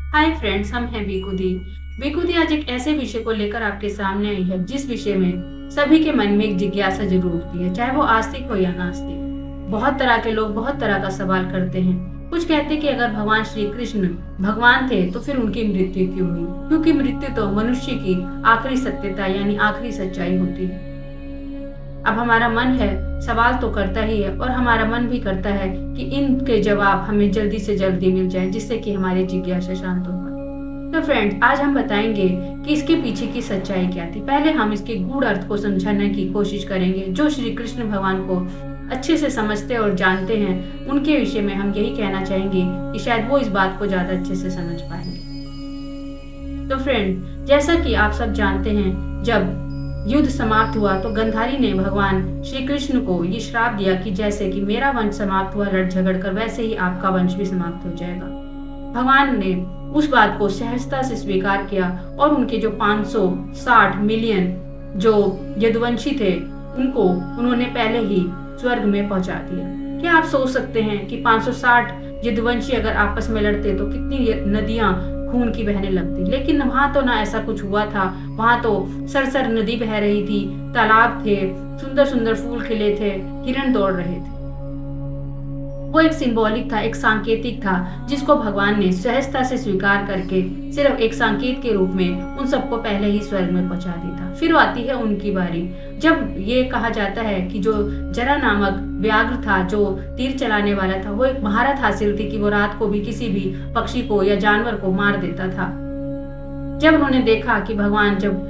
Hi friends, हम हैं बेखुदी। बेखुदी आज एक ऐसे विषय को लेकर आपके सामने आई है जिस विषय में सभी के मन में एक जिज्ञासा जरूर होती है, चाहे वो आस्तिक हो या नास्तिक। बहुत तरह के लोग बहुत तरह का सवाल करते हैं। कुछ कहते हैं कि अगर भगवान श्री कृष्ण भगवान थे तो फिर उनकी मृत्यु क्यों हुई, क्योंकि मृत्यु तो मनुष्य की आखिरी सत्यता यानी आखिरी सच्चाई होती है। अब हमारा मन है सवाल तो करता ही है और हमारा मन भी करता है कि इनके जवाब हमें जल्दी से जल्दी मिल जाए जिससे कि हमारी जिज्ञासा शांत हो पाए। तो फ्रेंड्स, आज हम बताएंगे कि इसके पीछे की सच्चाई क्या थी। पहले हम इसके गूढ़ अर्थ को समझाने की कोशिश करेंगे। जो श्री कृष्ण भगवान को अच्छे से समझते और जानते हैं उनके विषय में हम यही कहना चाहेंगे कि शायद वो इस बात को ज्यादा अच्छे से समझ पाएंगे। तो फ्रेंड, जैसा कि आप सब जानते हैं, जब युद्ध समाप्त हुआ तो गंधारी ने भगवान श्री कृष्ण को ये श्राप दिया कि जैसे कि मेरा वंश समाप्त हुआ लड़ झगड़ कर, वैसे ही आपका वंश भी समाप्त हो जाएगा। भगवान ने उस बात को सहजता से स्वीकार किया और उनके जो 560 मिलियन जो यदुवंशी थे उनको उन्होंने पहले ही स्वर्ग में पहुंचा दिया। क्या आप सोच सकते हैं कि 560 यदुवंशी अगर आपस में लड़ते तो कितनी नदियां खून की बहने लगती। लेकिन वहां तो ना ऐसा कुछ हुआ था। वहां तो सरसर नदी बह रही थी, तालाब थे, सुंदर सुंदर फूल खिले थे, हिरण दौड़ रहे थे। वो एक सिंबॉलिक था, एक सांकेतिक था जिसको भगवान ने सहजता से स्वीकार करके सिर्फ एक संकेत के रूप में उन सबको पहले ही स्वर्ग में पहुंचा दिया था। फिर आती है उनकी बारी, जब ये कहा जाता है कि जो जरा नामक व्याघ्र था जो तीर चलाने वाला था, वो एक महारत हासिल थी कि वो रात को भी किसी भी पक्षी को या जानवर को मार देता था। जब उन्होंने देखा कि भगवान जब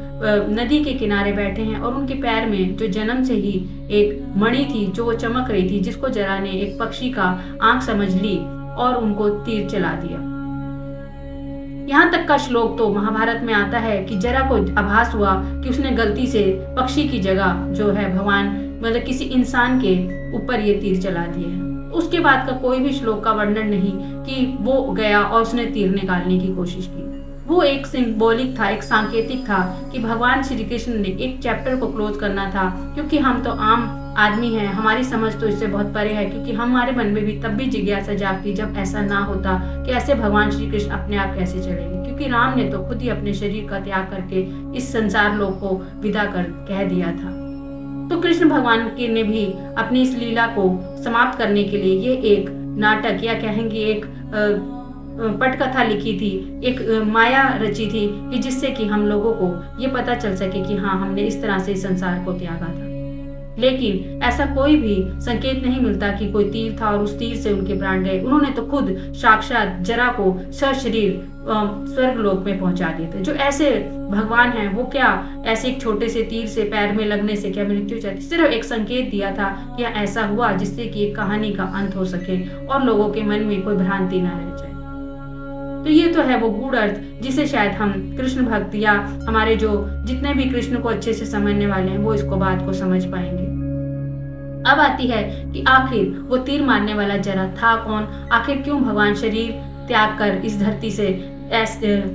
नदी के किनारे बैठे हैं और उनके पैर में जो जन्म से ही एक मणि थी जो वो चमक रही थी, जिसको जरा ने एक पक्षी का आंख समझ ली और उनको तीर चला दिया। यहाँ तक का श्लोक तो महाभारत में आता है कि जरा को आभास हुआ कि उसने गलती से पक्षी की जगह जो है भगवान मतलब किसी इंसान के ऊपर ये तीर चला दिया है। उसके बाद का कोई भी श्लोक का वर्णन नहीं कि वो गया और उसने तीर निकालने की कोशिश की। वो एक सिंबॉलिक था, एक सांकेतिक था कि भगवान श्री कृष्ण ने एक चैप्टर को क्लोज करना था, क्योंकि हम तो आम आदमी हैं, हमारी समझ तो इससे बहुत परे है। क्योंकि हमारे मन में भी तब भी जिज्ञासा जागती जब ऐसा ना होता कि ऐसे भगवान श्री कृष्ण अपने आप कैसे चलेंगे, क्योंकि राम ने तो खुद ही अपने शरीर का त्याग करके इस संसार लोक को विदा कर कह दिया था। तो कृष्ण भगवान के ने भी अपनी इस लीला को समाप्त करने के लिए ये एक नाटक या कहेंगे एक पटकथा लिखी थी, एक माया रची थी कि जिससे कि हम लोगों को ये पता चल सके कि हाँ, हमने इस तरह से इस संसार को त्यागा था। लेकिन ऐसा कोई भी संकेत नहीं मिलता कि कोई तीर था और उस तीर से उनके प्राण गए। उन्होंने तो खुद साक्षात जरा को सशरीर स्वर्ग लोक में पहुंचा दिए थे। जो ऐसे भगवान हैं वो क्या ऐसे एक छोटे से तीर से पैर में लगने से क्या मृत्यु चाहती, सिर्फ एक संकेत दिया था कि ऐसा हुआ जिससे कि एक कहानी का अंत हो सके और लोगों के मन में कोई भ्रांति न रह जाए। तो ये तो है वो गूढ़ अर्थ जिसे शायद हम कृष्ण भक्त या हमारे जो जितने भी कृष्ण को अच्छे से समझने वाले हैं वो इसको बात को समझ पाएंगे। अब आती है कि आखिर वो तीर मारने वाला जरा था कौन, आखिर क्यों भगवान शरीर त्याग कर इस धरती से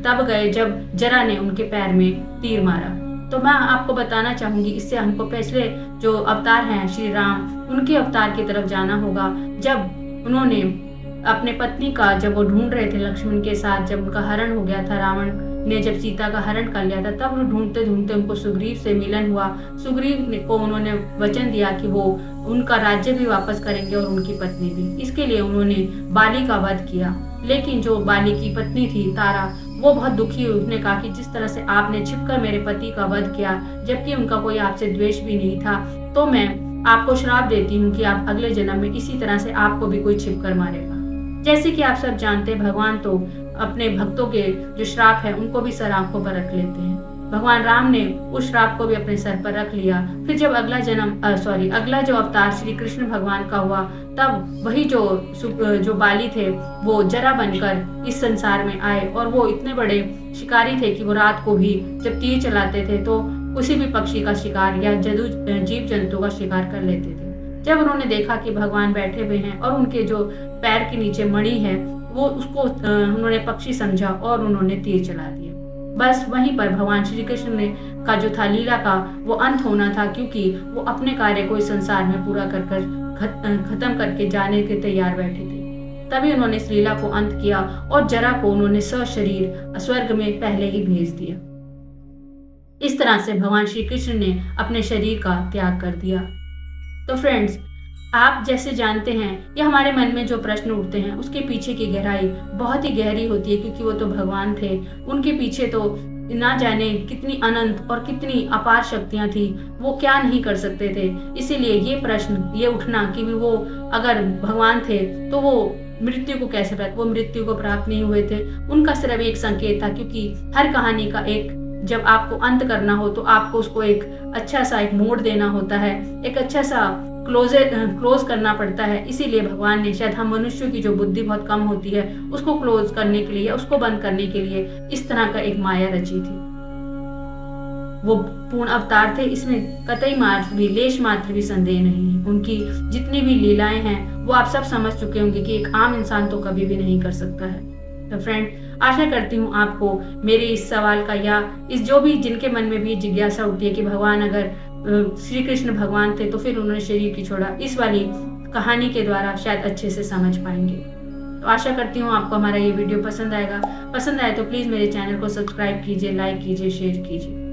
तब गए जब जरा ने उनके पैर में तीर मारा। तो मैं आपको बताना चाहूंगी, इससे हमको पिछले जो अवतार हैं श्री राम, उनके अवतार की तरफ जाना होगा। जब उन्होंने अपने पत्नी का जब वो ढूंढ रहे थे लक्ष्मण के साथ, जब उनका हरण हो गया था, रावण ने जब सीता का हरण कर लिया था, तब वो ढूंढते ढूंढते उनको सुग्रीव से मिलन हुआ। सुग्रीव को उन्होंने वचन दिया कि वो उनका राज्य भी वापस करेंगे और उनकी पत्नी भी। इसके लिए उन्होंने बाली का वध किया। लेकिन जो बाली की पत्नी थी तारा, वो बहुत दुखी हुई। उसने कहा कि जिस तरह से आपने छिपकर मेरे पति का वध किया जबकि उनका कोई आपसे द्वेष भी नहीं था, तो मैं आपको श्राप देती हूँ कि आप अगले जन्म में इसी तरह से आपको भी कोई छिपकर मारेगा। जैसे कि आप सब जानते हैं, भगवान तो अपने भक्तों के जो श्राप है उनको भी सर आंखों पर रख लेते हैं। भगवान राम ने उस श्राप को भी अपने सर पर रख लिया। फिर जब अगला जो अवतार श्री कृष्ण भगवान का हुआ, तब वही जो बाली थे वो जरा बनकर इस संसार में आए और वो इतने बड़े शिकारी थे कि वो रात को भी जब तीर चलाते थे तो किसी भी पक्षी का शिकार या जीव जंतु का शिकार कर लेते थे। जब उन्होंने देखा कि भगवान बैठे हुए हैं और उनके जो पैर के नीचे मणि है वो उसको उन्होंने पक्षी समझा और उन्होंने तीर चला दिया। बस वहीं पर भगवान श्री कृष्ण ने का जो था लीला का वो अंत होना था, क्योंकि वो अपने कार्य को इस संसार में पूरा कर खत्म करके जाने के तैयार बैठे थे। तभी उन्होंने इस लीला को अंत किया और जरा को उन्होंने सशरीर स्वर्ग में पहले ही भेज दिया। इस तरह से भगवान श्री कृष्ण ने अपने शरीर का त्याग कर दिया। तो फ्रेंड्स, आप जैसे जानते हैं, ये हमारे मन में जो प्रश्न उठते हैं उसके पीछे की गहराई बहुत ही गहरी होती है, क्योंकि वो तो भगवान थे। उनके पीछे तो ना जाने कितनी अनंत और कितनी अपार शक्तियां थी, वो क्या नहीं कर सकते थे। इसीलिए ये प्रश्न ये उठना कि वो अगर भगवान थे तो वो मृत्यु को कैसे प्राप्त, वो मृत्यु को प्राप्त नहीं हुए थे। उनका सिर्फ एक संकेत था, क्योंकि हर कहानी का एक, जब आपको अंत करना हो तो आपको उसको एक अच्छा सा एक मोड़ देना होता है, एक अच्छा सा क्लोज करना पड़ता है। इसीलिए भगवान ने, शायद हम मनुष्यों की जो बुद्धि बहुत कम होती है, उसको क्लोज करने के लिए, उसको बंद करने के लिए इस तरह का एक माया रची थी। वो पूर्ण अवतार थे, इसमें कतई मात्र भी, लेश मात्र भी संदेह नहीं है। उनकी जितनी भी लीलाएं हैं वो आप सब समझ चुके होंगे कि एक आम इंसान तो कभी भी नहीं कर सकता है। तो फ्रेंड, आशा करती हूँ आपको मेरे इस सवाल का, या इस जो भी जिनके मन में भी जिज्ञासा उठती है कि भगवान अगर श्री कृष्ण भगवान थे तो फिर उन्होंने शरीर की छोड़ा, इस वाली कहानी के द्वारा शायद अच्छे से समझ पाएंगे। तो आशा करती हूँ आपको हमारा ये वीडियो पसंद आएगा। पसंद आए तो प्लीज मेरे चैनल को सब्सक्राइब कीजिए, लाइक कीजिए, शेयर कीजिए।